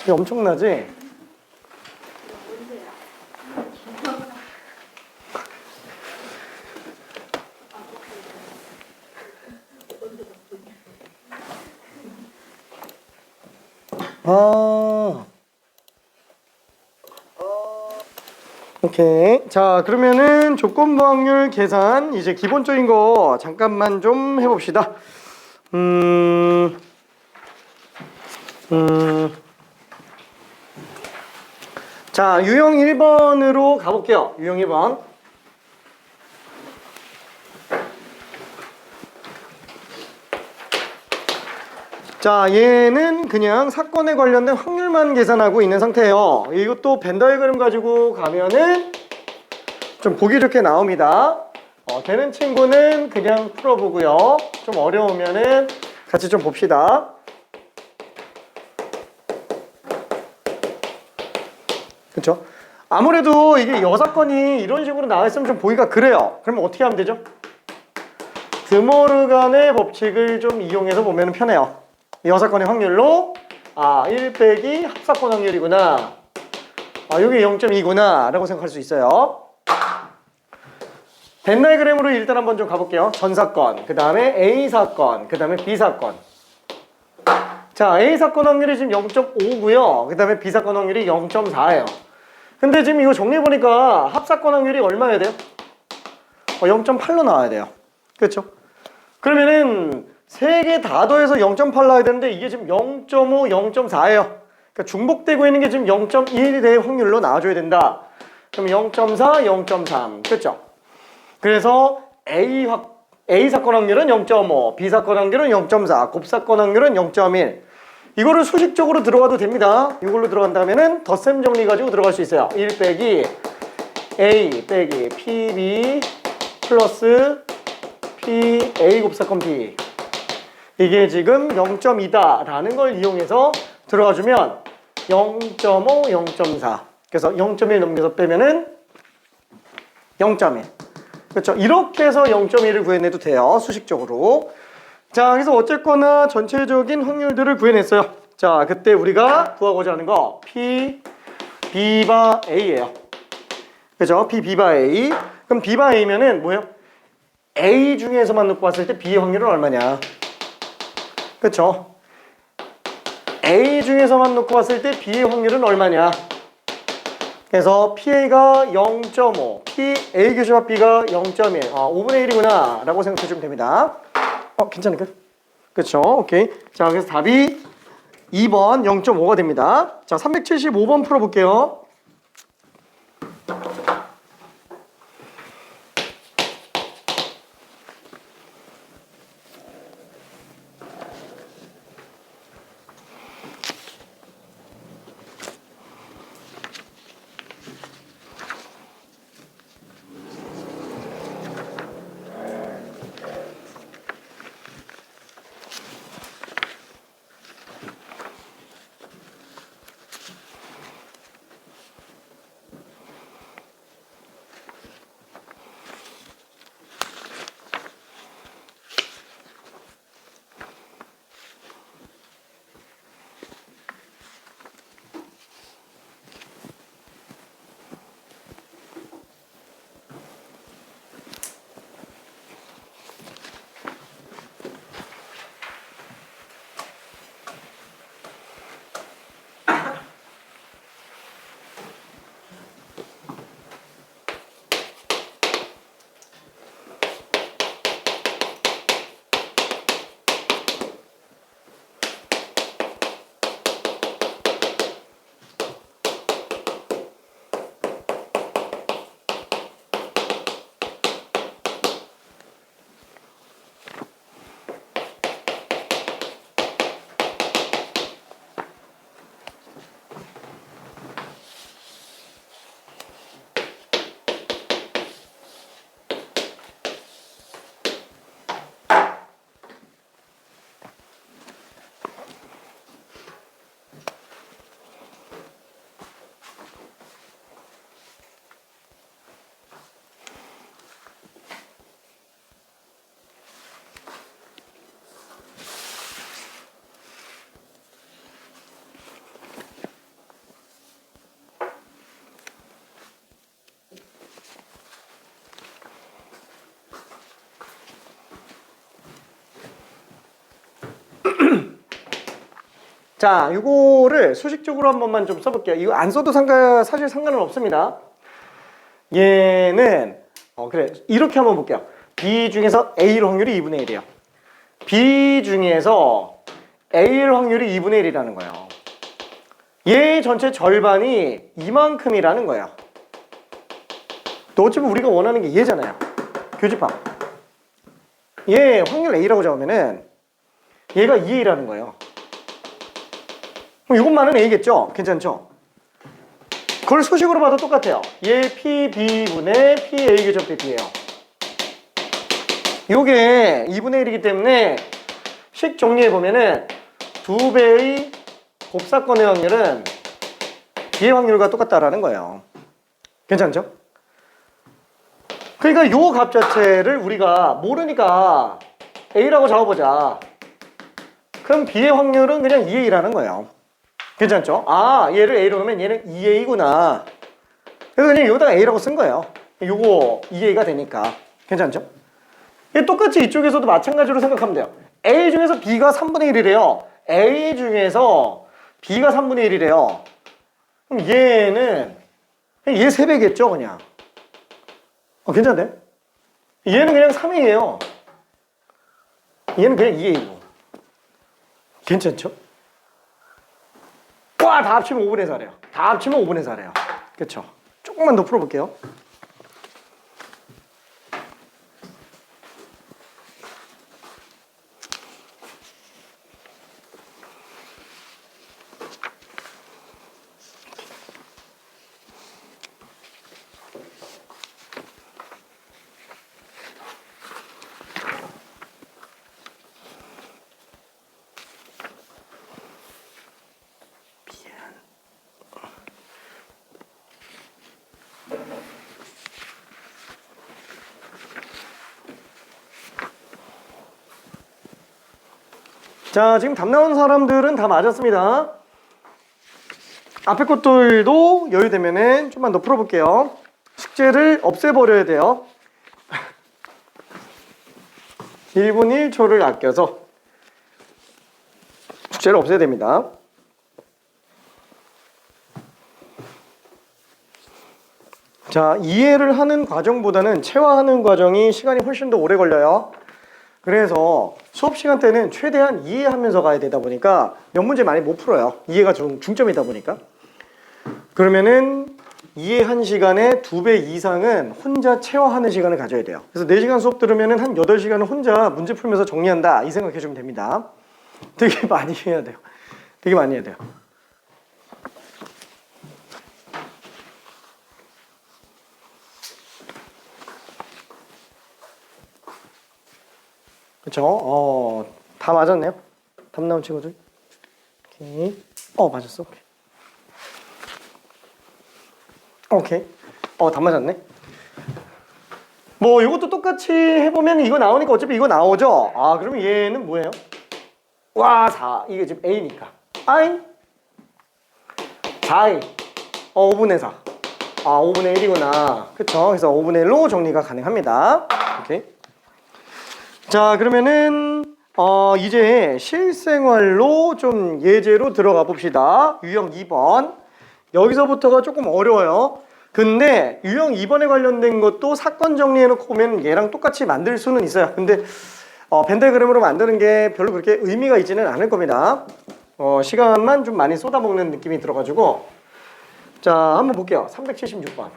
이게 엄청나지? 오케이. 자, 그러면은 조건부 확률 계산 이제 기본적인 거 잠깐만 좀 해봅시다. 자, 유형 1번으로 가볼게요. 유형 1번. 자, 얘는 그냥 사건에 관련된 확률만 계산하고 있는 상태예요. 이것도 벤 다이어그램 가지고 가면은 좀 보기 좋게 나옵니다. 되는 친구는 그냥 풀어보고요. 좀 어려우면은 같이 좀 봅시다. 그렇죠? 아무래도 이게 여사건이 이런 식으로 나와 있으면 좀 보기가 그래요. 그러면 어떻게 하면 되죠? 드모르간의 법칙을 좀 이용해서 보면 편해요. 여사건의 확률로 1 빼기 합사건 확률이구나. 이게 0.2구나 라고 생각할 수 있어요. 벤 다이어그램으로 일단 한번 좀 가볼게요. 전사건, 그 다음에 A사건, 그 다음에 B사건. 자, A사건 확률이 지금 0.5고요. 그 다음에 B사건 확률이 0.4예요. 근데 지금 이거 정리해보니까 합사건 확률이 얼마여야 돼요? 0.8로 나와야 돼요. 그렇죠? 그러면은 세 개 다 더해서 0.8 나와야 되는데 이게 지금 0.5, 0.4예요. 그러니까 중복되고 있는 게 지금 0.1의 확률로 나와줘야 된다. 그럼 0.4, 0.3. 그렇죠? 그래서 A사건 확률은 0.5, B사건 확률은 0.4, 곱사건 확률은 0.1. 이거를 수식적으로 들어가도 됩니다. 이걸로 들어간다면은 덧셈 정리 가지고 들어갈 수 있어요. 1 빼기 A 빼기 PB 플러스 PA 곱사건 B. 이게 지금 0.2다 라는 걸 이용해서 들어가주면 0.5, 0.4. 그래서 0.1 넘겨서 빼면은 0.1. 그렇죠? 이렇게 해서 0.1을 구해내도 돼요. 수식적으로. 자, 그래서 어쨌거나 전체적인 확률들을 구해냈어요. 자, 그때 우리가 구하고자 하는 거 P, B바 A예요. 그죠? P, B바 A. 그럼 B바 A면은 뭐예요? A 중에서만 놓고 봤을 때 B의 확률은 얼마냐? 그쵸? A 중에서만 놓고 봤을 때 B의 확률은 얼마냐? 그래서 PA가 0.5, PA 교집합 B가 0.1, 5분의 1이구나 라고 생각해주면 됩니다. 괜찮을까? 그쵸? 오케이. 자, 그래서 답이 2번 0.5가 됩니다. 자, 375번 풀어볼게요. 자, 이거를 수식적으로 한 번만 좀 써볼게요. 이거 안 써도 사실 상관은 없습니다. 얘는 그래, 이렇게 한번 볼게요. B 중에서 A일 확률이 2분의 1이에요. B 중에서 A일 확률이 2분의 1이라는 거예요. 얘 전체 절반이 이만큼이라는 거예요. 또 어차피 우리가 원하는 게 얘잖아요. 교집합. 얘 확률 A라고 잡으면은 얘가 2A라는 거예요. 그럼 이것만은 A겠죠? 괜찮죠? 그걸 수식으로 봐도 똑같아요. 얘 PB분의 PA 교접비 B예요. 요게 2분의 1이기 때문에 식 정리해보면은 2배의 곱사건의 확률은 B의 확률과 똑같다라는 거예요. 괜찮죠? 그러니까 요 값 자체를 우리가 모르니까 A라고 잡아보자. 그럼 B의 확률은 그냥 2A라는 거예요. 괜찮죠? 아, 얘를 A로 넣으면 얘는 2A구나. 그래서 그냥 여기다가 A라고 쓴 거예요. 요거 2A가 되니까. 괜찮죠? 똑같이 이쪽에서도 마찬가지로 생각하면 돼요. A 중에서 B가 3분의 1이래요. A 중에서 B가 3분의 1이래요. 그럼 얘는 얘 3배겠죠, 그냥. 괜찮네? 얘는 그냥 3A예요. 얘는 그냥 2A고. 괜찮죠? 와, 다 합치면 5분의 4래요. 다 합치면 5분의 4래요. 그쵸? 조금만 더 풀어볼게요. 자, 지금 답 나온 사람들은 다 맞았습니다. 앞에 것들도 여유되면은 좀만 더 풀어볼게요. 숙제를 없애버려야 돼요. 1분 1초를 아껴서 숙제를 없애야 됩니다. 자, 이해를 하는 과정보다는 체화하는 과정이 시간이 훨씬 더 오래 걸려요. 그래서 수업 시간 때는 최대한 이해하면서 가야 되다 보니까 몇 문제 많이 못 풀어요. 이해가 좀 중점이다 보니까. 그러면은 이해한 시간의 2배 이상은 혼자 체화하는 시간을 가져야 돼요. 그래서 4시간 수업 들으면은 한 8시간은 혼자 문제 풀면서 정리한다, 이 생각해 주면 됩니다. 되게 많이 해야 돼요. 되게 많이 해야 돼요. 그쵸? 다 맞았네요. 답 나온 친구들. 오케이. 맞았어. 오케이. 다 맞았네. 뭐 이것도 똑같이 해보면 이거 나오니까 어차피 이거 나오죠? 그러면 얘는 뭐예요? 와, 4. 이게 지금 A니까. I 4A. 5분의 4. 5분의 1이구나. 그쵸? 그래서 5분의 1로 정리가 가능합니다. 오케이. 자, 그러면은 이제 실생활로 좀 예제로 들어가 봅시다. 유형 2번. 여기서부터가 조금 어려워요. 근데 유형 2번에 관련된 것도 사건 정리해놓고 보면 얘랑 똑같이 만들 수는 있어요. 근데 벤다그램으로 만드는 게 별로 그렇게 의미가 있지는 않을 겁니다. 시간만 좀 많이 쏟아먹는 느낌이 들어가지고. 자, 한번 볼게요. 376번.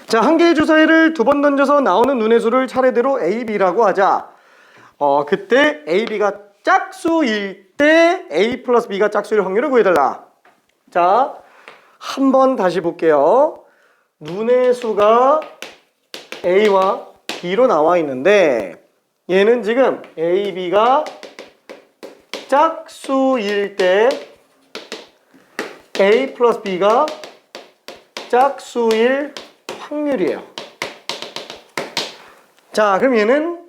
자, 한 개의 주사위를 2번 던져서 나오는 눈의 수를 차례대로 A, B라고 하자. 그때 A, B가 짝수일 때 A 플러스 B가 짝수일 확률을 구해달라. 자, 한번 다시 볼게요. 눈의 수가 A와 B로 나와 있는데 얘는 지금 A, B가 짝수일 때 A 플러스 B가 짝수일 확률이에요. 자, 그럼 얘는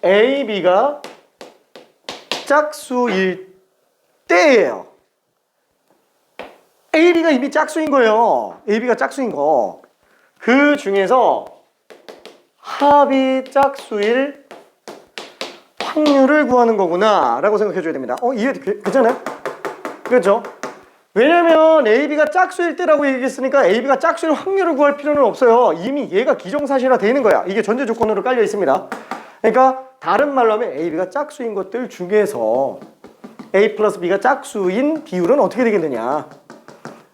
A, B가 짝수일 때예요. A, B가 이미 짝수인 거예요. A, B가 짝수인 거. 그 중에서 합이 짝수일 확률을 구하는 거구나 라고 생각해 줘야 됩니다. 이해 괜찮아요? 그렇죠? 왜냐면 AB가 짝수일 때라고 얘기했으니까 AB가 짝수일 확률을 구할 필요는 없어요. 이미 얘가 기정사실화 되어 있는 거야. 이게 전제 조건으로 깔려 있습니다. 그러니까 다른 말로 하면 AB가 짝수인 것들 중에서 A 플러스 B가 짝수인 비율은 어떻게 되겠느냐,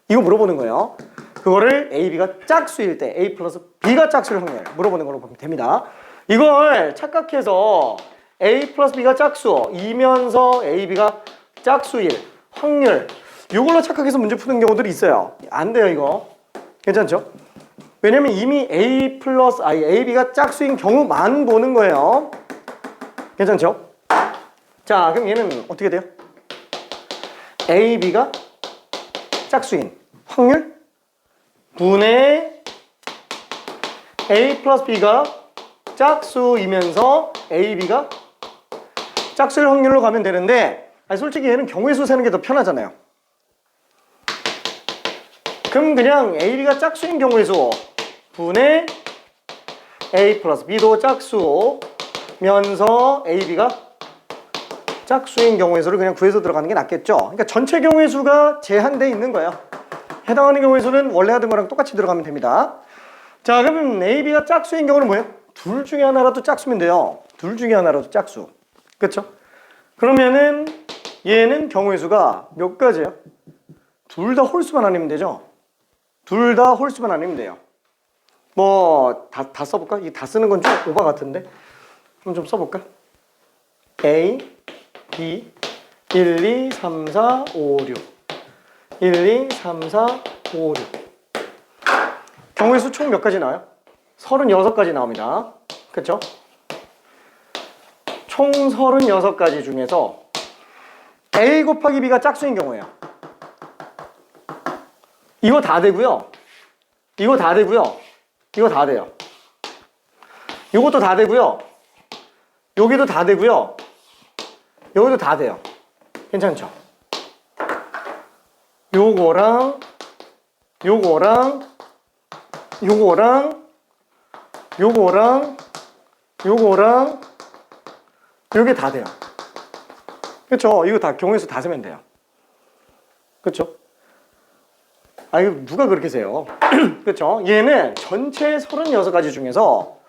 이거 물어보는 거예요. 그거를 AB가 짝수일 때 A 플러스 B가 짝수일 확률 물어보는 걸로 보면 됩니다. 이걸 착각해서 A 플러스 B가 짝수이면서 AB가 짝수일 확률, 이걸로 착각해서 문제 푸는 경우들이 있어요. 안 돼요, 이거. 괜찮죠? 왜냐면 이미 A 플러스 AB가 짝수인 경우만 보는 거예요. 괜찮죠? 자, 그럼 얘는 어떻게 돼요? AB가 짝수인 확률 분의 A 플러스 B가 짝수이면서 AB가 짝수일 확률로 가면 되는데, 솔직히 얘는 경우의 수 세는 게 더 편하잖아요. 그럼 그냥 AB가 짝수인 경우의 수 분의 A 플러스 B도 짝수면서 AB가 짝수인 경우의 수를 그냥 구해서 들어가는 게 낫겠죠. 그러니까 전체 경우의 수가 제한되어 있는 거예요. 해당하는 경우의 수는 원래 하던 거랑 똑같이 들어가면 됩니다. 자, 그러면 AB가 짝수인 경우는 뭐예요? 둘 중에 하나라도 짝수면 돼요. 둘 중에 하나라도 짝수. 그렇죠? 그러면은 얘는 경우의 수가 몇 가지예요? 둘 다 홀수만 아니면 되죠? 둘 다 홀수만 아니면 돼요. 뭐 다 써볼까? 이게 다 쓰는 건 좀 오바 같은데 그럼 좀 써볼까? A, B, 1, 2, 3, 4, 5, 6 1, 2, 3, 4, 5, 6 경우의 수 총 몇 가지 나와요? 36가지 나옵니다. 그렇죠? 총 36가지 중에서 A 곱하기 B가 짝수인 경우예요. 이거 다 되고요. 이거 다 되고요. 이거 다 돼요. 이것도 다 되고요. 여기도 다 되고요. 여기도 다 돼요. 괜찮죠? 요거랑 요거랑 요거랑 요거랑 요거랑 요게 다 돼요. 그렇죠? 이거 다 경우의 수 다 세면 돼요. 그렇죠? 이거 누가 그렇게 세요? 그렇죠? 얘는 전체 36가지 중에서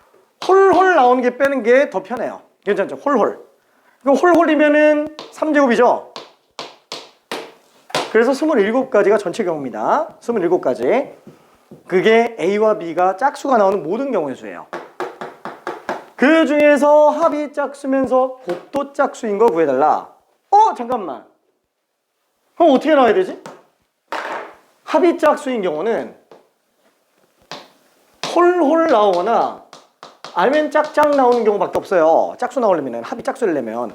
홀홀 나오는 게 빼는 게 더 편해요. 괜찮죠? 홀홀. 그럼 홀홀이면은 3제곱이죠? 그래서 27가지가 전체 경우입니다. 27가지. 그게 A와 B가 짝수가 나오는 모든 경우의 수예요. 그 중에서 합이 짝수면서 곱도 짝수인 거 구해달라. 잠깐만. 그럼 어떻게 나와야 되지? 합이 짝수인 경우는 홀홀 나오거나 아니면 짝짝 나오는 경우밖에 없어요. 짝수 나오려면, 합이 짝수를 내면.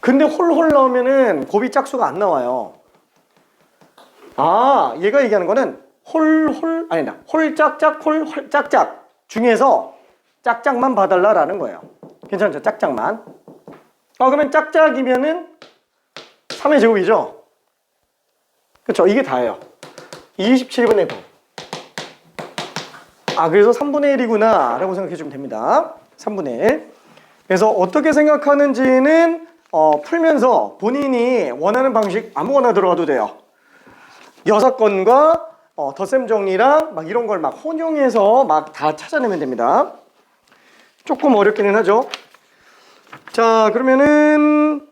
근데 홀홀 나오면은 곱이 짝수가 안 나와요. 얘가 얘기하는 거는 홀짝짝 홀짝짝 중에서 짝짝만 봐달라라는 거예요. 괜찮죠? 짝짝만. 그러면 짝짝이면은 3의 제곱이죠? 그쵸? 이게 다예요. 27분의 9. 그래서 3분의 1이구나 라고 생각해 주면 됩니다. 3분의 1. 그래서 어떻게 생각하는지는 풀면서 본인이 원하는 방식 아무거나 들어가도 돼요. 6건과 덧셈 정리랑 막 이런 걸 막 혼용해서 막 다 찾아내면 됩니다. 조금 어렵기는 하죠. 자, 그러면은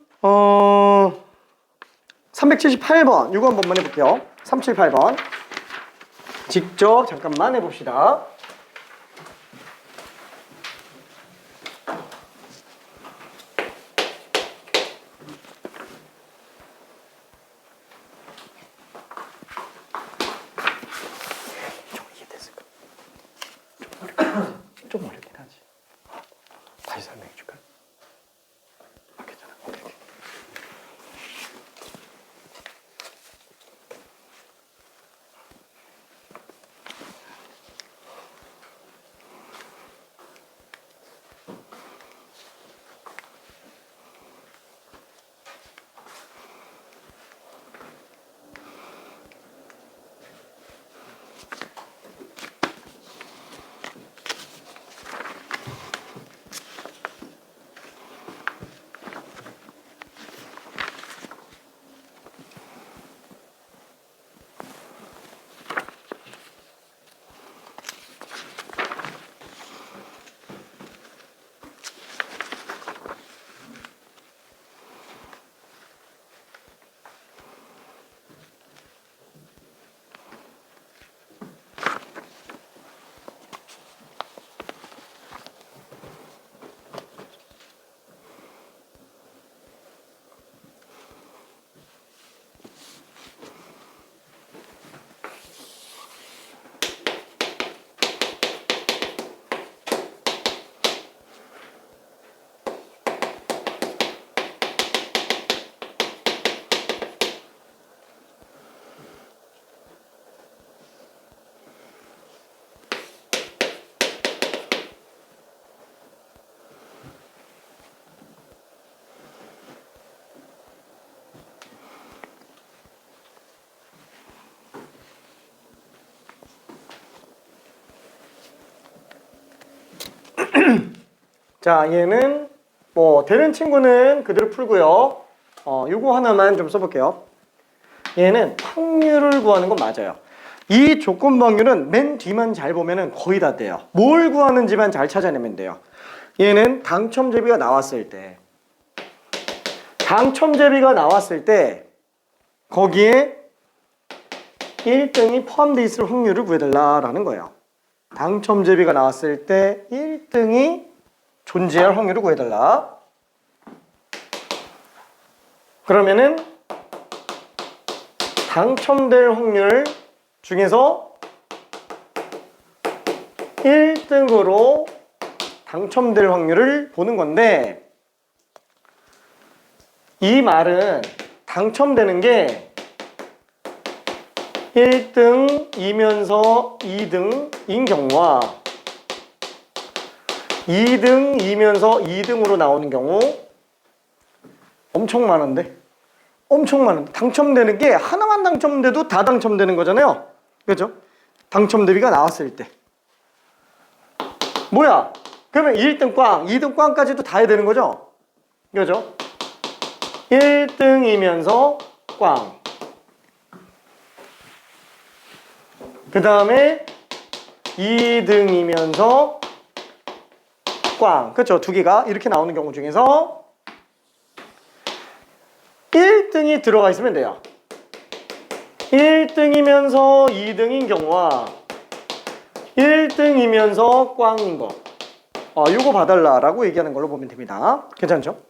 378번 이거 한 번만 해볼게요. 378번 직접 잠깐만 해봅시다. 좀 이해됐을까? 좀 어렵긴 하지. 다시 설명해 줄까? 괜찮아. 오케이. 자, 얘는 뭐 되는 친구는 그대로 풀고요. 요거 하나만 좀 써볼게요. 얘는 확률을 구하는 건 맞아요. 이 조건 확률은 맨 뒤만 잘 보면은 거의 다 돼요. 뭘 구하는지만 잘 찾아내면 돼요. 얘는 당첨 대비가 나왔을 때, 거기에 1등이 포함되어 있을 확률을 구해달라라는 거예요. 당첨 대비가 나왔을 때 1등이 존재할 확률을 구해달라. 그러면은 당첨될 확률 중에서 1등으로 당첨될 확률을 보는 건데, 이 말은 당첨되는 게 1등이면서 2등인 경우와 2등이면서 2등으로 나오는 경우 엄청 많은데? 엄청 많은데? 당첨되는 게 하나만 당첨돼도 다 당첨되는 거잖아요. 그렇죠? 당첨 대비가 나왔을 때. 뭐야? 그러면 1등 꽝, 2등 꽝까지도 다 해야 되는 거죠? 그렇죠? 1등이면서 꽝. 그 다음에 2등이면서 꽝. 그렇죠? 두 개가 이렇게 나오는 경우 중에서 1등이 들어가 있으면 돼요. 1등이면서 2등인 경우와 1등이면서 꽝인 거. 요거 봐달라라고 얘기하는 걸로 보면 됩니다. 괜찮죠?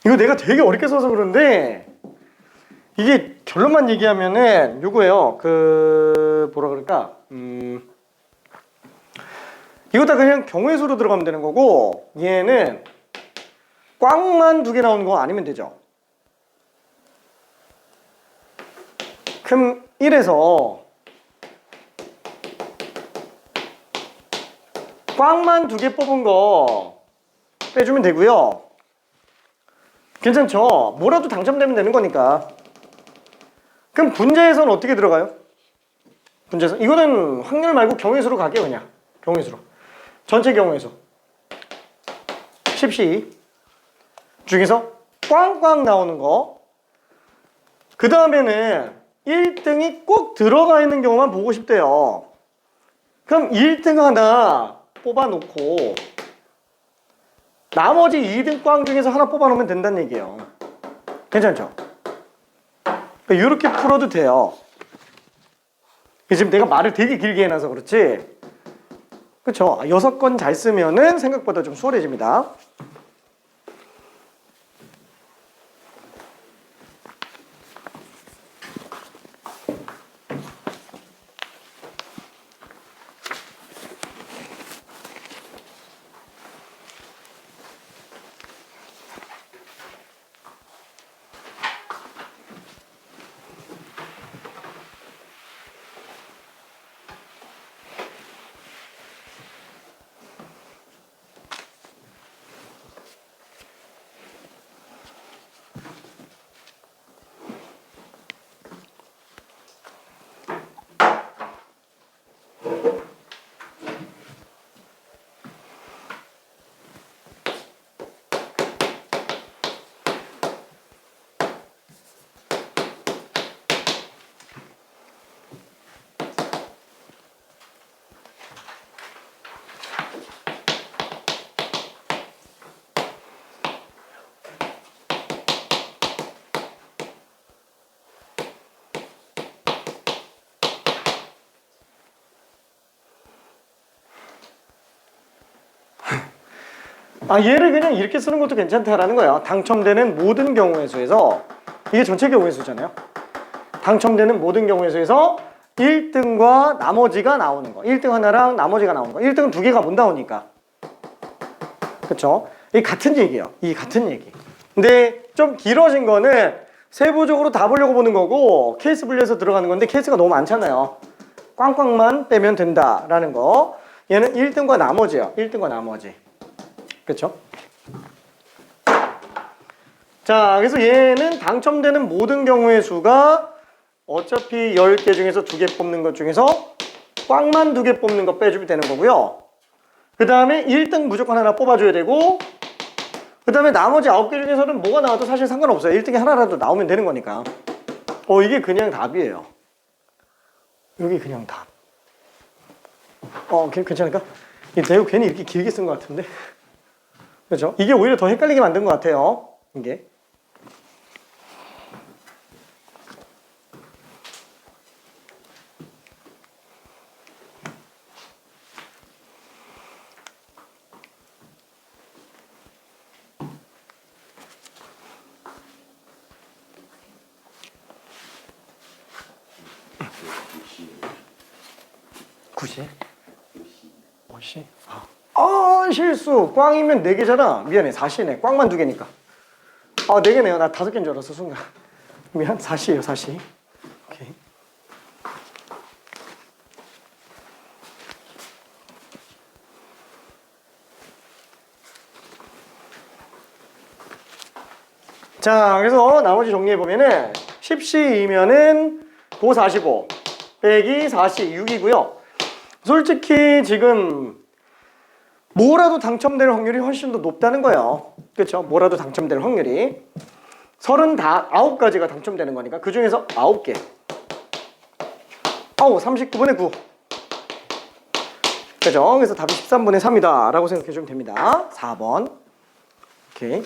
이거 내가 되게 어렵게 써서 그런데 이게 결론만 얘기하면은 요거예요. 뭐라 그럴까? 이거 다 그냥 경우의 수로 들어가면 되는 거고, 얘는 꽝만 두 개 나오는 거 아니면 되죠. 그럼 1에서 꽝만 두 개 뽑은 거 빼주면 되고요. 괜찮죠? 뭐라도 당첨되면 되는 거니까. 그럼 분자에서는 어떻게 들어가요? 분자에서 이거는 확률 말고 경우의 수로 갈게요. 그냥 경우의 수로. 전체 경우의 수 10시 중에서 꽝꽝 나오는 거, 그 다음에는 1등이 꼭 들어가 있는 경우만 보고 싶대요. 그럼 1등 하나 뽑아놓고 나머지 2등 꽝 중에서 하나 뽑아놓으면 된다는 얘기예요. 괜찮죠? 이렇게 풀어도 돼요. 지금 내가 말을 되게 길게 해놔서 그렇지, 그쵸? 6건 잘 쓰면은 생각보다 좀 수월해집니다. 얘를 그냥 이렇게 쓰는 것도 괜찮다라는 거예요. 당첨되는 모든 경우의 수에서, 이게 전체 경우의 수잖아요. 당첨되는 모든 경우의 수에서 1등과 나머지가 나오는 거. 1등 하나랑 나머지가 나오는 거. 1등은 두 개가 못 나오니까. 그쵸? 이게 같은 얘기예요. 이게 같은 얘기. 근데 좀 길어진 거는 세부적으로 다 보려고 보는 거고, 케이스 분리해서 들어가는 건데 케이스가 너무 많잖아요. 꽝꽝만 빼면 된다라는 거. 얘는 1등과 나머지예요. 1등과 나머지. 그쵸? 자, 그래서 얘는 당첨되는 모든 경우의 수가 어차피 10개 중에서 2개 뽑는 것 중에서 꽝만 2개 뽑는 거 빼주면 되는 거고요. 그 다음에 1등 무조건 하나 뽑아줘야 되고, 그 다음에 나머지 9개 중에서는 뭐가 나와도 사실 상관없어요. 1등이 하나라도 나오면 되는 거니까. 이게 그냥 답이에요. 여기 그냥 답. 괜찮을까? 내가 괜히 이렇게 길게 쓴 것 같은데. 그렇죠? 이게 오히려 더 헷갈리게 만든 것 같아요. 이게. 굳이? 50? 실수. 꽝이면 4개잖아. 미안해. 4시네. 꽝만 2개니까. 4개네요. 나 5개인 줄 알았어, 순간. 미안. 4시예요, 4시. 오케이. 자, 그래서 나머지 정리해보면은 10시이면은 고 45 빼기 4시 6이고요. 솔직히 지금 뭐라도 당첨될 확률이 훨씬 더 높다는 거예요. 그렇죠? 뭐라도 당첨될 확률이 39가지가 당첨되는 거니까 그 중에서 9개 39분의 9. 그죠? 그래서 답이 13분의 3이다 라고 생각해 주면 됩니다. 4번. 오케이.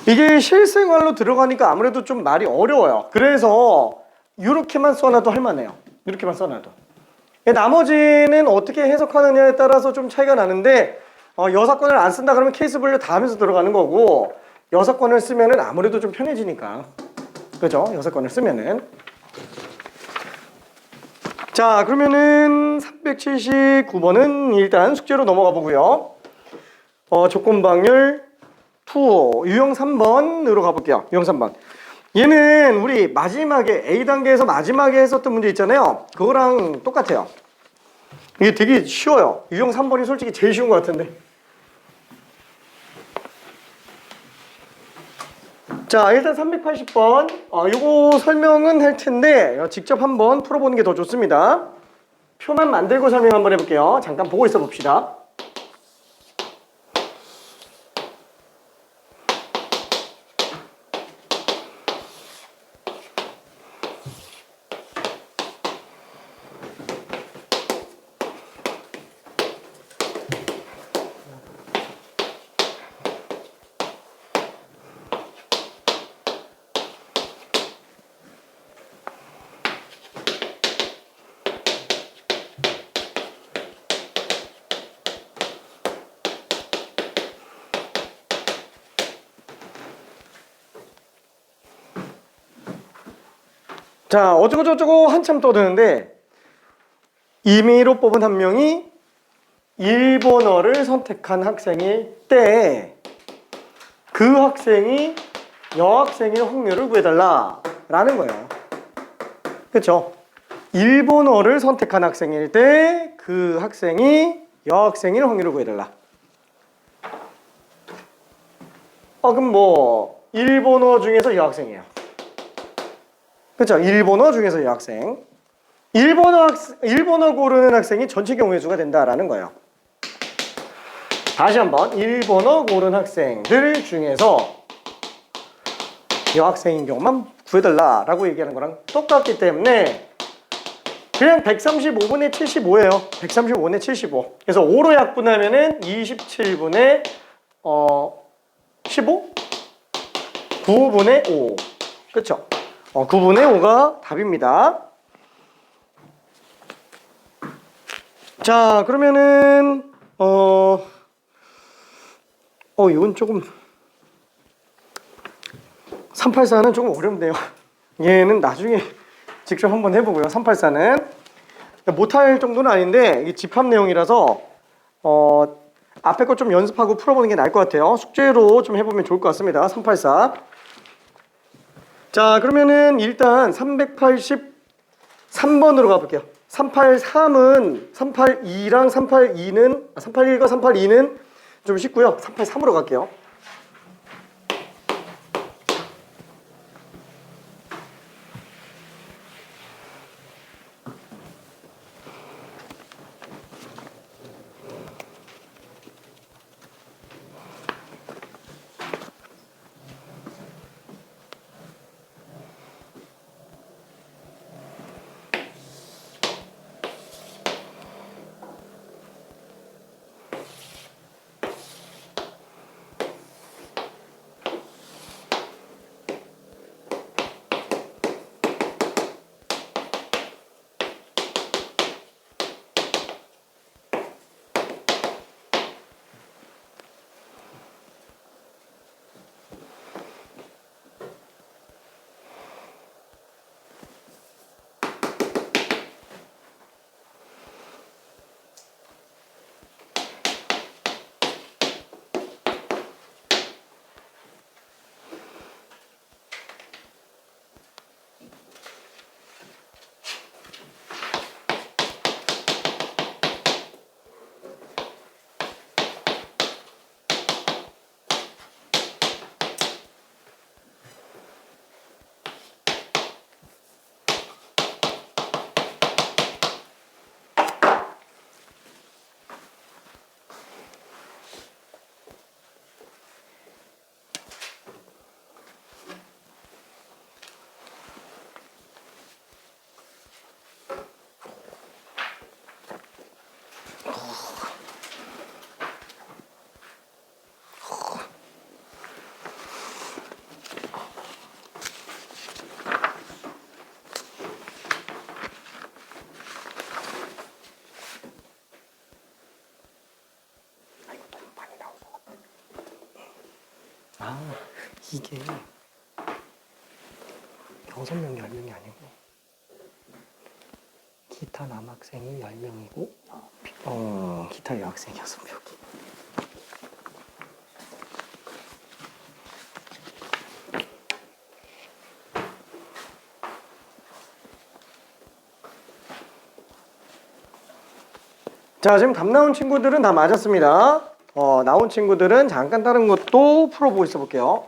이게 실생활로 들어가니까 아무래도 좀 말이 어려워요. 그래서 이렇게만 써놔도 할만해요. 이렇게만 써놔도. 나머지는 어떻게 해석하느냐에 따라서 좀 차이가 나는데, 여사건을 안 쓴다 그러면 케이스 분류 다 하면서 들어가는 거고, 여사건을 쓰면은 아무래도 좀 편해지니까. 그죠? 여사건을 쓰면은. 자, 그러면은 379번은 일단 숙제로 넘어가 보고요. 조건방열 2, 유형 3번으로 가볼게요. 유형 3번. 얘는 우리 마지막에 A단계에서 마지막에 했었던 문제 있잖아요. 그거랑 똑같아요. 이게 되게 쉬워요. 유형 3번이 솔직히 제일 쉬운 것 같은데. 자, 일단 380번. 요거 설명은 할 텐데 직접 한번 풀어보는 게 더 좋습니다. 표만 만들고 설명 한번 해볼게요. 잠깐 보고 있어 봅시다. 자, 어쩌고저쩌고 한참 떠드는데 임의로 뽑은 한 명이 일본어를 선택한 학생일 때 그 학생이 여학생일 확률을 구해달라 라는 거예요. 그렇죠? 일본어를 선택한 학생일 때 그 학생이 여학생일 확률을 구해달라. 그럼 뭐 일본어 중에서 여학생이에요. 그렇죠? 일본어 중에서 여학생. 일본어 고르는 학생이 전체 경우의 수가 된다라는 거예요. 다시 한번 일본어 고른 학생들 중에서 여학생인 경우만 구해달라라고 얘기하는 거랑 똑같기 때문에 그냥 135분의 75예요. 135분의 75. 그래서 5로 약분하면은 27분의 15? 9분의 5. 그렇죠? 9분의 5가 답입니다. 자, 그러면은 이건 조금 384는 조금 어렵네요. 얘는 나중에 직접 한번 해보고요. 384는 못할 정도는 아닌데 이게 집합 내용이라서 앞에 거 좀 연습하고 풀어보는 게 나을 것 같아요. 숙제로 좀 해보면 좋을 것 같습니다. 384. 자, 그러면은 일단 383번으로 가볼게요. 383은 382랑 382는 381과 382는 좀 쉽고요. 383으로 갈게요. 이게 6명 10명이 아니고 기타 남학생이 10명이고 기타 여학생이 6명. 자, 지금 답 나온 친구들은 다 맞았습니다. 나온 친구들은 잠깐 다른 것도 풀어보고 있어 볼게요.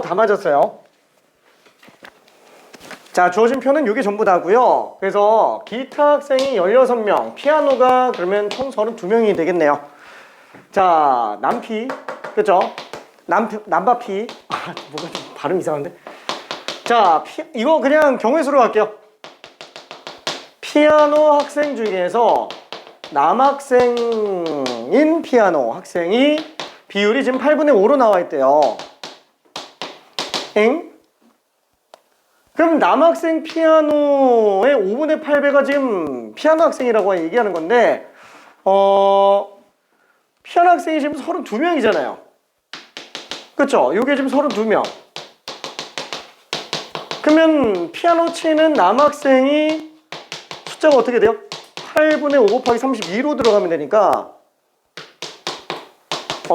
다 맞았어요. 자, 주어진 표는 이게 전부 다고요. 그래서 기타 학생이 16명, 피아노가 그러면 총 32명이 되겠네요. 자, 남피, 그죠? 남바피. 뭐가 좀 발음 이상한데? 자, 이거 그냥 경우의 수로 갈게요. 피아노 학생 중에서 남학생인 피아노 학생이 비율이 지금 8분의 5로 나와 있대요. 그럼 남학생 피아노의 5분의 8배가 지금 피아노 학생이라고 얘기하는 건데 피하는 학생이 지금 32명이잖아요. 그쵸? 이게 지금 32명. 그러면 피아노 치는 남학생이 숫자가 어떻게 돼요? 8분의 5 곱하기 32로 들어가면 되니까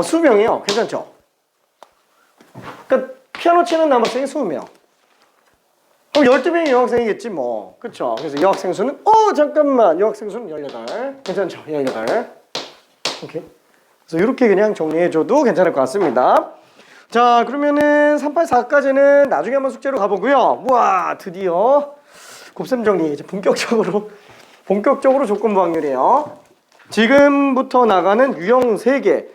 수명이요. 괜찮죠? 그러니까 피아노 치는 남학생이 20명. 그럼 12명이 여학생이겠지 뭐. 그쵸? 그래서 여학생 수는 잠깐만. 여학생 수는 18. 괜찮죠? 18. 오케이. 그래서 이렇게 그냥 정리해줘도 괜찮을 것 같습니다. 자, 그러면은 384까지는 나중에 한번 숙제로 가보고요. 우와, 드디어 곱셈 정리 이제 본격적으로 조건부 확률이에요. 지금부터 나가는 유형 3개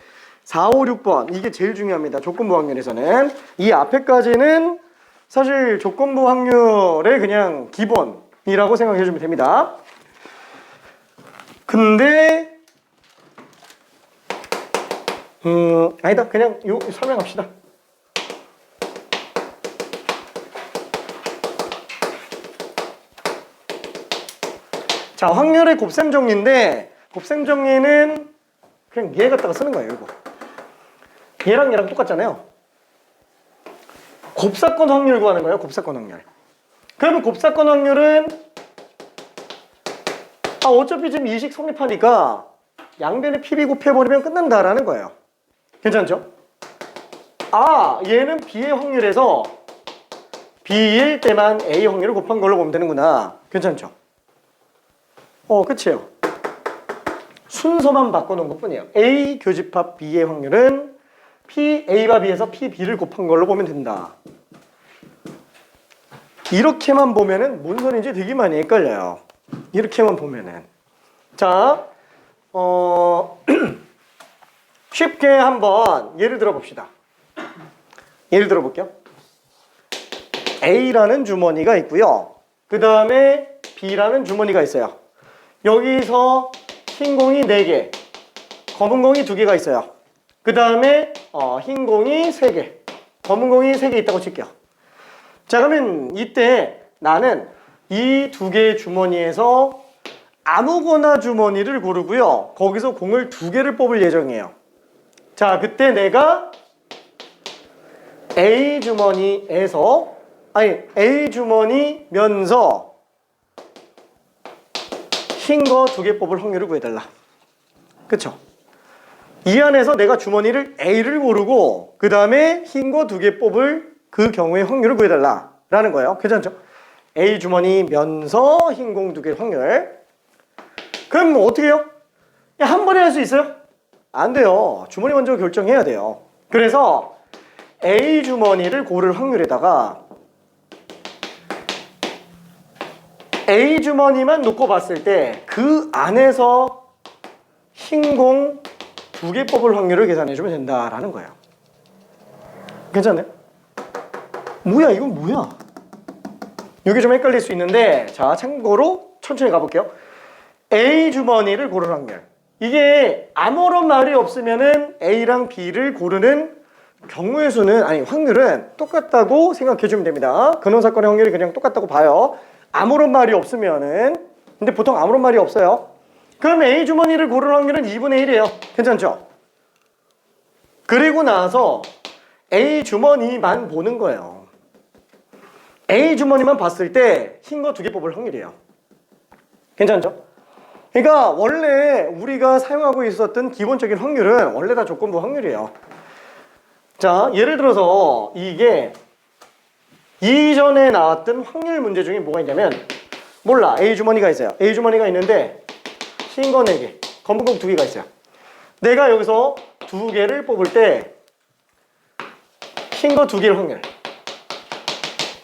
4, 5, 6번 이게 제일 중요합니다. 조건부 확률에서는 이 앞에까지는 사실 조건부 확률의 그냥 기본이라고 생각해 주면 됩니다. 근데 아니다. 그냥 요 설명합시다. 자, 확률의 곱셈 정리인데 곱셈 정리는 그냥 얘 갖다가 쓰는 거예요. 이거 얘랑 얘랑 똑같잖아요. 곱사건 확률 구하는 거예요. 곱사건 확률. 그러면 곱사건 확률은 어차피 지금 이식 성립하니까 양변에 PB 곱해버리면 끝난다라는 거예요. 괜찮죠? 얘는 B의 확률에서 B일 때만 A 확률을 곱한 걸로 보면 되는구나. 괜찮죠? 끝이에요. 순서만 바꿔놓은 것 뿐이에요. A 교집합 B의 확률은 A바 B에서 B를 곱한 걸로 보면 된다. 이렇게만 보면은 뭔 소리인지 되게 많이 헷갈려요. 이렇게만 보면은. 자, 쉽게 한번 예를 들어 봅시다. 예를 들어 볼게요. A라는 주머니가 있고요. 그 다음에 B라는 주머니가 있어요. 여기서 흰 공이 4개, 검은 공이 2개가 있어요. 그 다음에 흰 공이 3개, 검은 공이 3개 있다고 칠게요. 자, 그러면 이때 나는 이 2개의 주머니에서 아무거나 주머니를 고르고요. 거기서 공을 2개를 뽑을 예정이에요. 자, 그때 내가 A 주머니면서 흰 거 2개 뽑을 확률을 구해달라. 그쵸? 이 안에서 내가 주머니를 A를 고르고 그 다음에 흰 거 2개 뽑을 그 경우의 확률을 구해달라 라는 거예요. 괜찮죠? A 주머니면서 흰 공 2개 확률. 그럼 뭐 어떻게 해요? 한 번에 할 수 있어요? 안 돼요. 주머니 먼저 결정해야 돼요. 그래서 A 주머니를 고를 확률에다가 A 주머니만 놓고 봤을 때 그 안에서 흰 공 2개 뽑을 확률을 계산해주면 된다라는 거예요. 괜찮아요? 뭐야, 이건 뭐야? 이게 좀 헷갈릴 수 있는데, 자, 참고로 천천히 가볼게요. A 주머니를 고를 확률. 이게 아무런 말이 없으면은 A랑 B를 고르는 경우의 수는, 확률은 똑같다고 생각해주면 됩니다. 근원사건의 확률이 그냥 똑같다고 봐요. 아무런 말이 없으면은. 근데 보통 아무런 말이 없어요. 그럼 A 주머니를 고를 확률은 2분의 1이에요. 괜찮죠? 그리고 나서 A 주머니만 보는 거예요. A 주머니만 봤을 때 흰 거 2개 뽑을 확률이에요. 괜찮죠? 그러니까 원래 우리가 사용하고 있었던 기본적인 확률은 원래 다 조건부 확률이에요. 자, 예를 들어서 이게 이전에 나왔던 확률 문제 중에 뭐가 있냐면, 몰라. A 주머니가 있어요. A 주머니가 있는데 흰 거 4개, 검은 거 2개가 있어요. 내가 여기서 2개를 뽑을 때 흰 거 2개의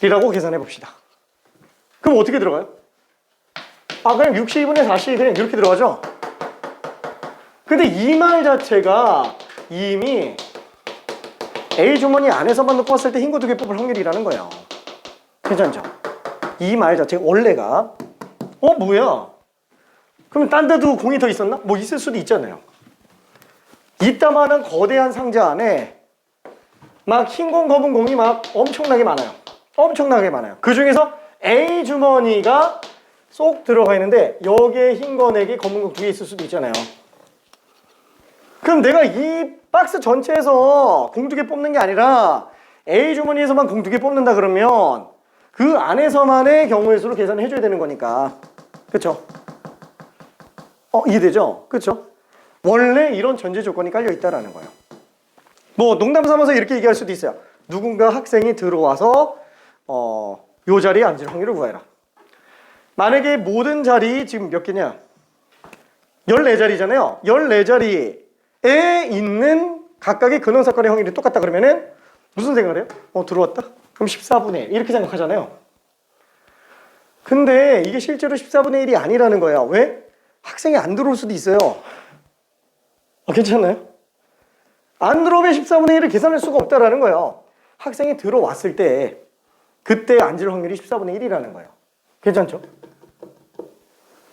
확률이라고 계산해 봅시다. 그럼 어떻게 들어가요? 그냥 62분의 4씩 그냥 이렇게 들어가죠? 근데 이 말 자체가 이미 A 주머니 안에서만 놓고 봤을 때 흰 거 2개 뽑을 확률이라는 거예요. 괜찮죠? 이 말 자체가 원래가 뭐야? 그러면 딴 데도 공이 더 있었나? 뭐 있을 수도 있잖아요. 이따만한 거대한 상자 안에 막 흰 공, 검은 공이 막 엄청나게 많아요. 엄청나게 많아요. 그 중에서 A 주머니가 쏙 들어가 있는데 여기에 흰 거 4개, 검은 거 2개 있을 수도 있잖아요. 그럼 내가 이 박스 전체에서 공두개 뽑는 게 아니라 A 주머니에서만 공두개 뽑는다 그러면 그 안에서만의 경우의 수로 계산을 해줘야 되는 거니까. 그쵸? 이해되죠? 그쵸? 원래 이런 전제 조건이 깔려 있다라는 거예요. 뭐 농담 삼아서 이렇게 얘기할 수도 있어요. 누군가 학생이 들어와서 요 자리에 앉을 확률을 구해라. 만약에 모든 자리 지금 몇 개냐? 14자리잖아요. 14자리에 있는 각각의 근원사건의 확률이 똑같다 그러면은 무슨 생각을 해요? 들어왔다? 그럼 14분의 1 이렇게 생각하잖아요. 근데 이게 실제로 14분의 1이 아니라는 거예요. 왜? 학생이 안 들어올 수도 있어요. 괜찮나요? 안 들어오면 14분의 1을 계산할 수가 없다라는 거예요. 학생이 들어왔을 때 그때 앉을 확률이 14분의 1이라는 거예요. 괜찮죠?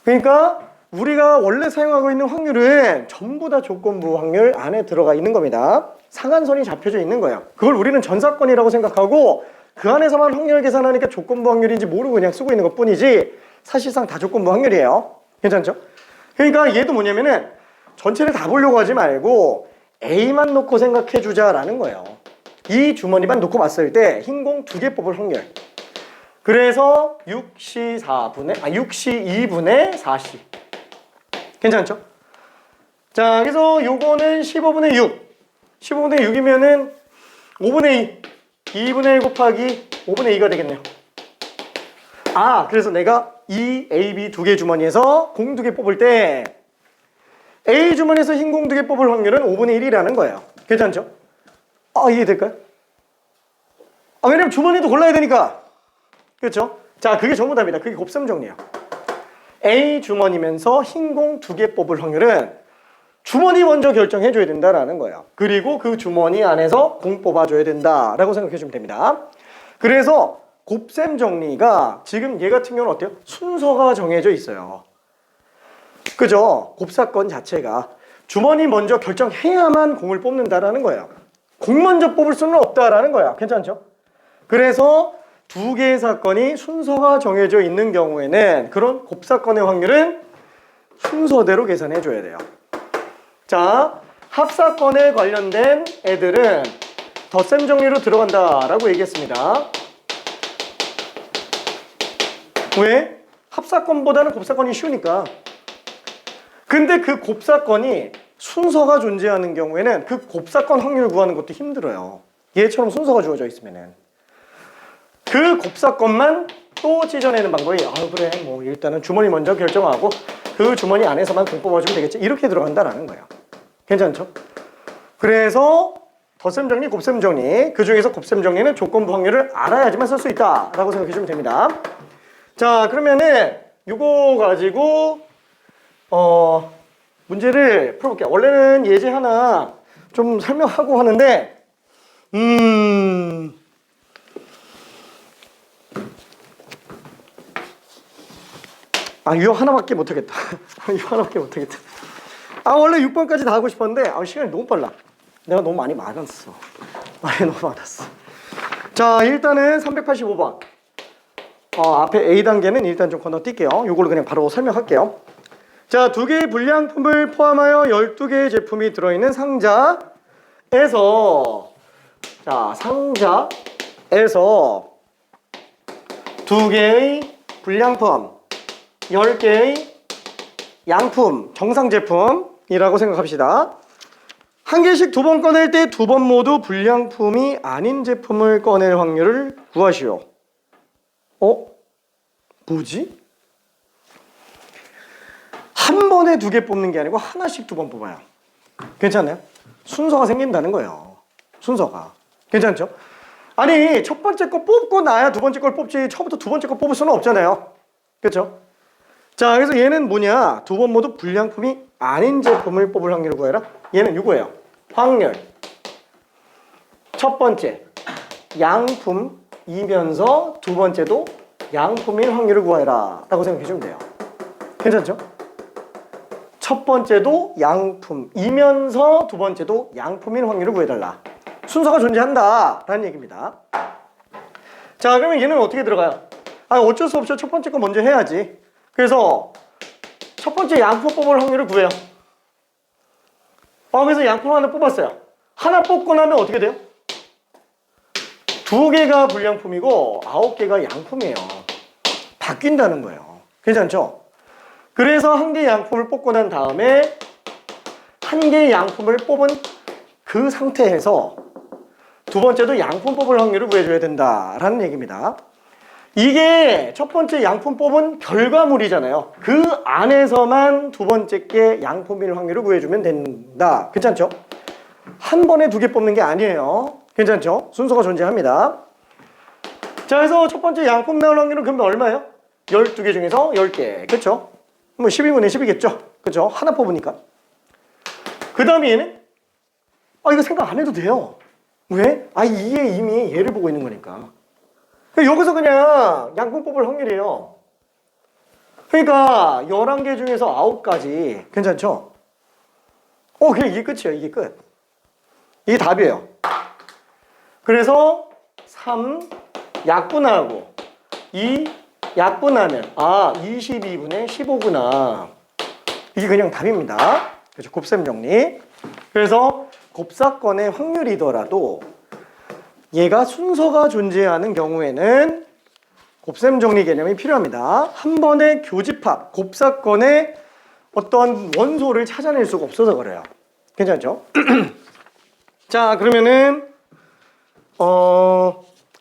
그러니까 우리가 원래 사용하고 있는 확률은 전부 다 조건부 확률 안에 들어가 있는 겁니다. 상한선이 잡혀져 있는 거예요. 그걸 우리는 전사건이라고 생각하고 그 안에서만 확률을 계산하니까 조건부 확률인지 모르고 그냥 쓰고 있는 것 뿐이지 사실상 다 조건부 확률이에요. 괜찮죠? 그러니까 얘도 뭐냐면은 전체를 다 보려고 하지 말고 A만 놓고 생각해 주자라는 거예요. 이 주머니만 놓고 봤을 때 흰 공 2개 뽑을 확률. 그래서 6C 2분의 4C. 괜찮죠? 자, 그래서 요거는 15분의 6. 15분의 6이면은 5분의 2. 2분의 1 곱하기 5분의 2가 되겠네요. 그래서 내가 이 A, B 2개 주머니에서 공 2개 뽑을 때 A 주머니에서 흰 공 2개 뽑을 확률은 5분의 1이라는 거예요. 괜찮죠? 이해될까요? 왜냐면 주머니도 골라야 되니까. 그렇죠? 자, 그게 전부 답니다. 그게 곱셈 정리예요. A 주머니면서 흰 공 2개 뽑을 확률은 주머니 먼저 결정해줘야 된다라는 거예요. 그리고 그 주머니 안에서 공 뽑아줘야 된다라고 생각해주면 됩니다. 그래서 곱셈 정리가 지금 얘 같은 경우는 어때요? 순서가 정해져 있어요. 그죠? 곱사건 자체가 주머니 먼저 결정해야만 공을 뽑는다라는 거예요. 공 먼저 뽑을 수는 없다라는 거예요. 괜찮죠? 그래서 두 개의 사건이 순서가 정해져 있는 경우에는 그런 곱사건의 확률은 순서대로 계산해 줘야 돼요. 자, 합사건에 관련된 애들은 덧셈 정리로 들어간다라고 얘기했습니다. 왜? 합사건보다는 곱사건이 쉬우니까. 근데 그 곱사건이 순서가 존재하는 경우에는 그 곱사건 확률을 구하는 것도 힘들어요. 얘처럼 순서가 주어져 있으면은. 그 곱사건만 또 찢어내는 방법이 그래 뭐 일단은 주머니 먼저 결정하고 그 주머니 안에서만 공 뽑아주면 되겠지 이렇게 들어간다라는 거예요. 괜찮죠? 그래서 덧셈 정리, 곱셈 정리 그 중에서 곱셈 정리는 조건부 확률을 알아야지만 쓸 수 있다라고 생각해 주면 됩니다. 자, 그러면은 이거 가지고 문제를 풀어볼게요. 원래는 예제 하나 좀 설명하고 하는데 이거 하나밖에 못하겠다. 이거 하나밖에 못하겠다. 원래 6번까지 다 하고 싶었는데 시간이 너무 빨라. 내가 너무 많이 많았어. 너무 많았어. 자, 일단은 385번 앞에 A단계는 일단 좀 건너뛸게요. 이걸로 그냥 바로 설명할게요. 자, 2개의 불량품을 포함하여 12개의 제품이 들어있는 상자에서 상자에서 2개의 불량품 10개의 양품, 정상 제품이라고 생각합시다. 한 개씩 2번 꺼낼 때 2번 모두 불량품이 아닌 제품을 꺼낼 확률을 구하시오. 뭐지? 한 번에 2개 뽑는 게 아니고 하나씩 2번 뽑아요. 괜찮나요? 순서가 생긴다는 거예요. 순서가. 괜찮죠? 아니, 첫 번째 거 뽑고 나야 두 번째 걸 뽑지 처음부터 두 번째 거 뽑을 수는 없잖아요. 그렇죠? 자, 그래서 얘는 뭐냐? 2번 모두 불량품이 아닌 제품을 뽑을 확률을 구해라. 얘는 이거예요. 확률. 첫 번째 양품이면서 두 번째도 양품일 확률을 구해라 라고 생각해주면 돼요. 괜찮죠? 첫 번째도 양품이면서 두 번째도 양품일 확률을 구해달라. 순서가 존재한다 라는 얘기입니다. 자, 그러면 얘는 어떻게 들어가요? 어쩔 수 없죠. 첫 번째 거 먼저 해야지. 그래서 첫 번째 양품 뽑을 확률을 구해요. 그래서 양품 하나 뽑았어요. 하나 뽑고 나면 어떻게 돼요? 2개가 불량품이고 9개가 양품이에요. 바뀐다는 거예요. 괜찮죠? 그래서 1개 양품을 뽑고 난 다음에 1개의 양품을 뽑은 그 상태에서 두 번째도 양품 뽑을 확률을 구해줘야 된다라는 얘기입니다. 이게 첫 번째 양품 뽑은 결과물이잖아요. 그 안에서만 두 번째 게 양품일 확률을 구해주면 된다. 괜찮죠? 한 번에 2개 뽑는 게 아니에요. 괜찮죠? 순서가 존재합니다. 자, 그래서 첫 번째 양품 나올 확률은 그러면 얼마예요? 12개 중에서 10개. 그쵸? 뭐 12분의 10이겠죠? 그쵸? 하나 뽑으니까. 그 다음에 얘는? 이거 생각 안 해도 돼요. 왜? 이게 이미 얘를 보고 있는 거니까. 여기서 그냥 양품 뽑을 확률이에요. 그러니까 11개 중에서 9가지. 괜찮죠? 그냥 이게 끝이에요. 이게 끝. 이게 답이에요. 그래서 3 약분하고 2 약분하면 22분의 15구나. 이게 그냥 답입니다. 그렇죠? 곱셈 정리. 그래서 곱사건의 확률이더라도 얘가 순서가 존재하는 경우에는 곱셈 정리 개념이 필요합니다. 한 번에 교집합, 곱사건의 어떤 원소를 찾아낼 수가 없어서 그래요. 괜찮죠? 자, 그러면은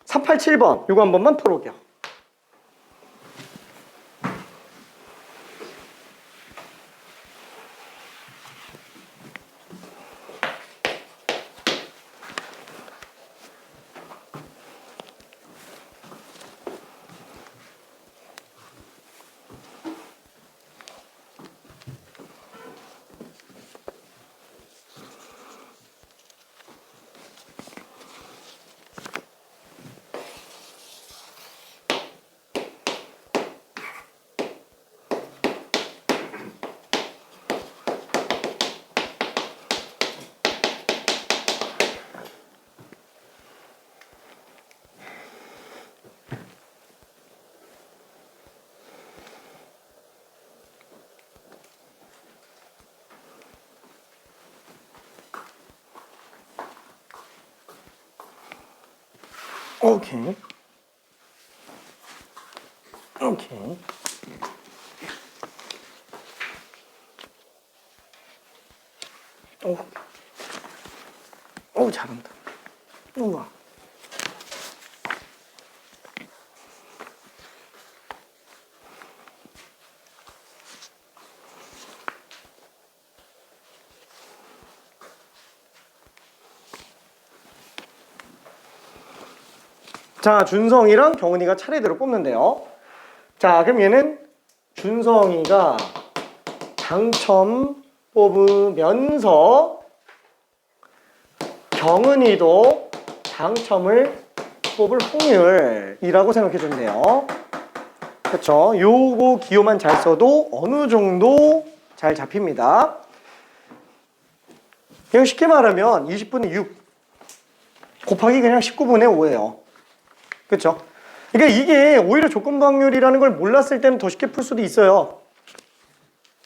387번 이거 한 번만 풀어볼게요. 오케이. 잘한다. 우와. 자, 준성이랑 경은이가 차례대로 뽑는데요. 자, 그럼 얘는 준성이가 당첨 뽑으면서 경은이도 당첨을 뽑을 확률이라고 생각해 주면 그렇죠? 요거 기호만 잘 써도 어느 정도 잘 잡힙니다. 그냥 쉽게 말하면 20분의 6 곱하기 그냥 19분의 5예요. 그렇죠? 그러니까 이게 오히려 조건부 확률이라는 걸 몰랐을 때는 더 쉽게 풀 수도 있어요.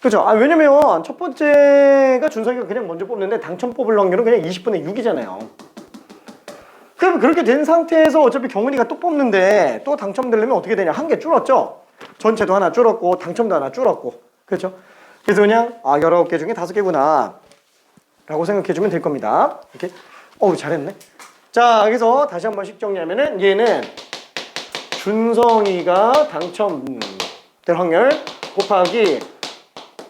그렇죠? 왜냐면 첫 번째가 준석이가 그냥 먼저 뽑는데 당첨 뽑을 확률은 그냥 20분의 6이잖아요. 그럼 그렇게 된 상태에서 어차피 경은이가 또 뽑는데 또 당첨되려면 어떻게 되냐? 한 개 줄었죠? 전체도 하나 줄었고 당첨도 하나 줄었고. 그렇죠? 그래서 그냥 19개 중에 5개구나 라고 생각해주면 될 겁니다. 이렇게. 잘했네. 자, 여기서 다시 한 번씩 정리하면은 얘는 준성이가 당첨될 확률 곱하기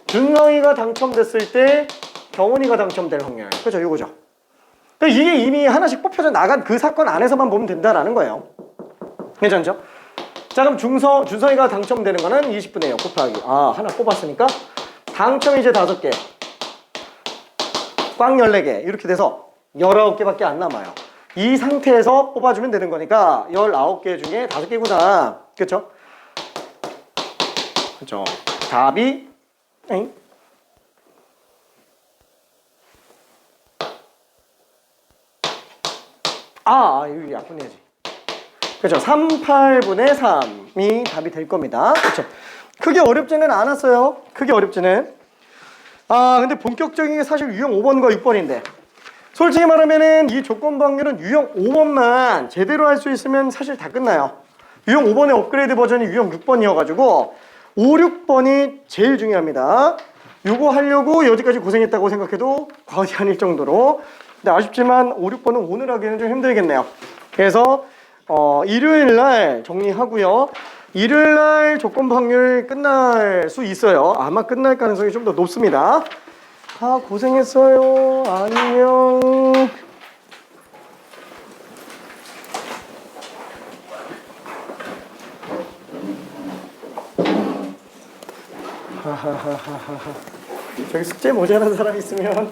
준성이가 당첨됐을 때 경훈이가 당첨될 확률. 그죠? 요거죠. 이게 이미 하나씩 뽑혀져 나간 그 사건 안에서만 보면 된다라는 거예요. 괜찮죠? 자, 그럼 준성이가 당첨되는 거는 20분의 0 곱하기 하나 뽑았으니까 당첨이 이제 5개 꽝 14개 이렇게 돼서 19개밖에 안 남아요. 이 상태에서 뽑아주면 되는 거니까 19개 중에 5개구나. 그쵸? 그쵸? 답이 여기 약분해야지. 그쵸? 38분의 3이 답이 될 겁니다. 그쵸? 크게 어렵지는 않았어요. 크게 어렵지는. 근데 본격적인 게 사실 유형 5번과 6번인데 솔직히 말하면은 이 조건부 확률은 유형 5번만 제대로 할 수 있으면 사실 다 끝나요. 유형 5번의 업그레이드 버전이 유형 6번이어가지고 5, 6번이 제일 중요합니다. 요거 하려고 여기까지 고생했다고 생각해도 과언이 아닐 정도로. 근데 아쉽지만 5, 6번은 오늘 하기는 좀 힘들겠네요. 그래서 일요일날 정리하고요. 일요일날 조건부 확률 끝날 수 있어요. 아마 끝날 가능성이 좀 더 높습니다. 고생했어요. 안녕. 저기 숙제 모자란 사람 있으면